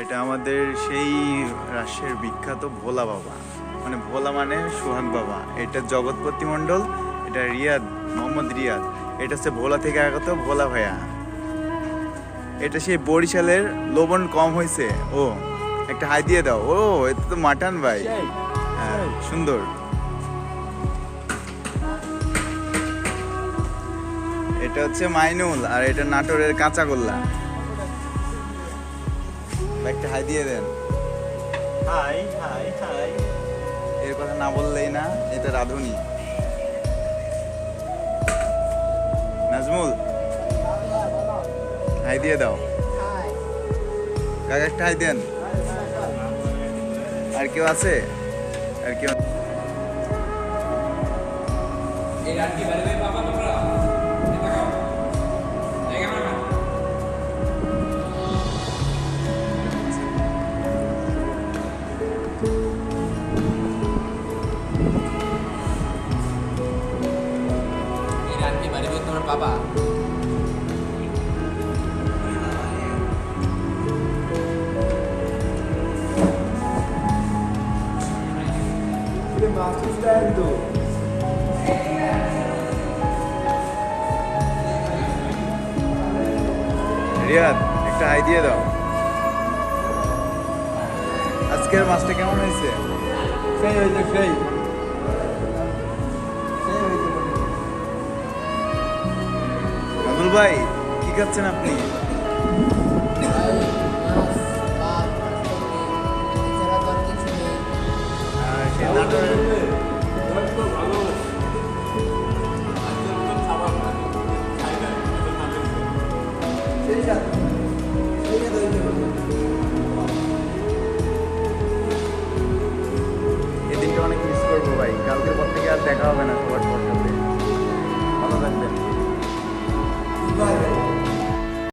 এটা আমাদের সেই রাজশাহীর বিখ্যাত ভোলা বাবা, মানে ভোলা মানে সোহাগ বাবা। এটা জগৎপতি মণ্ডল, এটা রিয়াদ, মোহাম্মদ রিয়াদ। এটা হচ্ছে ভোলা থেকে আগত ভোলা ভাইয়া। এটা সেই বরিশালের লবণ কম হয়েছে। ও একটা হাই দিয়ে দাও। ও এটা তো মাটন ভাই। হ্যাঁ সুন্দর। এটা হচ্ছে মাইনুল, আর এটা নাটোরের কাঁচাগোল্লা। একটা হাই দিয়ে দেন। High high high. এর কথা না বললেই না। এটা রাধুনি। নাজমুল হাই দিয়ে দাও। কাকা একটা হাই দেন। আর কেউ আছে? আর কেউ? তোমার বাবা রিয়াদ একটা হাই দিয়ে দাও। আজকের মাছটা কেমন হয়েছে? সেই হইতে সেই আবুল ভাই কি খাচ্ছেন আপনি? সেই নাটোরের এই দিনটা অনেক মিস করবো ভাই। কালকের পর থেকে আর দেখা হবে না।